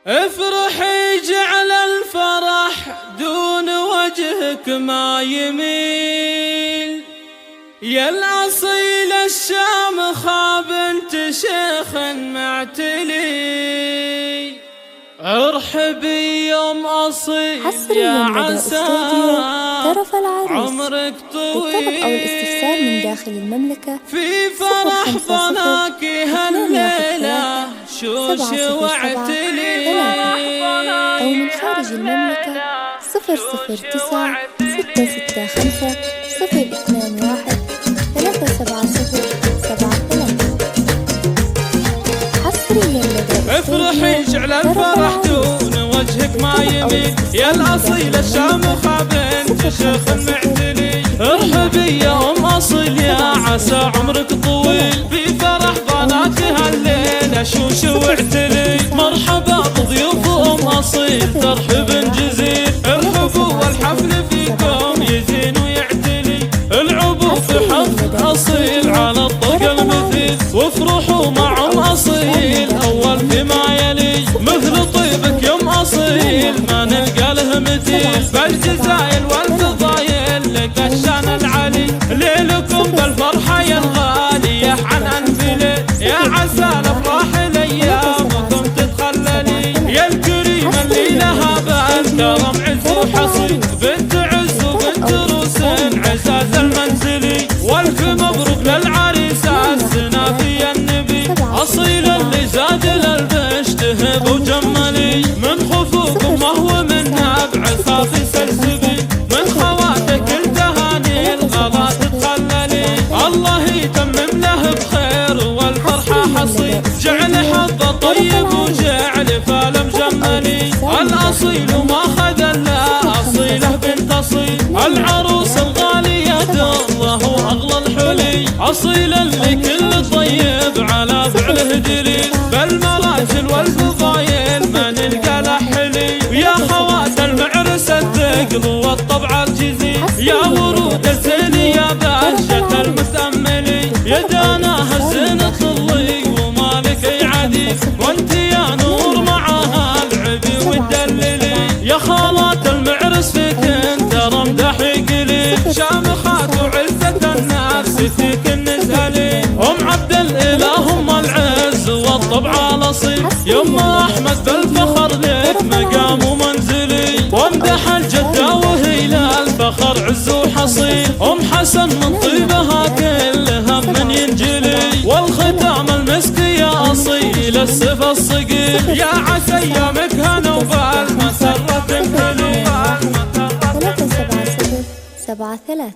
افرحي جعل الفرح دون وجهك ما يميل، يا الأصيل الشامخة بنت شيخ معتلي. ارحبي يوم أصيل يا عسى عمرك طويل. للطلب أو الاستفسار من داخل المملكة في فرح ضناكي هالليلة شوش واعتلي، أو من خارج المملكة 009 665 021 370 73. حصريا لدى افرحي جعل الفرح دون وجهك ما يميل، يا الأصيل الشامخة بنت شيخ معتلي. ارحبي يا أم أصيل يا عسى عمرك طويل، في فرح ضناك هالليلة شوش واعتلي. مرحبا بضيوف أم أصيل ترحب جزيل، ارحبوا والحفل فيكم يزين ويعتلي. العبوا في حفل أصيل على الطرق المثيل، وافرحوا مع أم أصيل أول فيما يلي. مثل طيبك يا أم أصيل ما نلقى له مثيل، بالجزايل والفضايل لك الشان العلي. ليلكم بالفرحة يا الغالية عن أنفلي، يا عسى الأفراح لأيامكم تتخللي. يا الكريم اللي لها بالكرم عز وحصين، بنت عز وبنت روس عزاز المنزلي. والف مبروك للعريسة الزنافية النبي، أصيل اللي زاد للبش تهب وجملي. من خفوكم ما هو من نبع صافي سلسبي، من خواتك التهاني الغلا تتخللي. الله يتمم له بخير والفرحة حصيل، جعل حظه طيب وجعل فاله مجملي. الأصيل وما خذل أصيله بنت أصيل، العروس الغالية الله وأغلى الحلي. أصيل اللي كل طيب على فعله دليل، بالمراجل والفضايل ما نلقى له حلي. يا خوات المعرس الثقل والطبع الجزيل، يا ورود الزين يا بهجة المتأملي. يا داناها الزين طلي ومالك عديد، وانت يا نور معاها العبي والدللي. يا خالات المعرس فيكن ترى مدحي قليل، شامخات وعزة الناس فيك النزهلي. أم عبد الإله أم العز والطبع الأصيل، يما أحمد بالفخر لك مقام ومنزلي. وامدح الجدة وهي للفخر عز وحصيل، أم حسن من طيبها كلها من ينجلي. والختام المسك يا أصيل السفا الصقيل، يا عسى أيامك هنا وبالمسرة تمتلي. 370 73.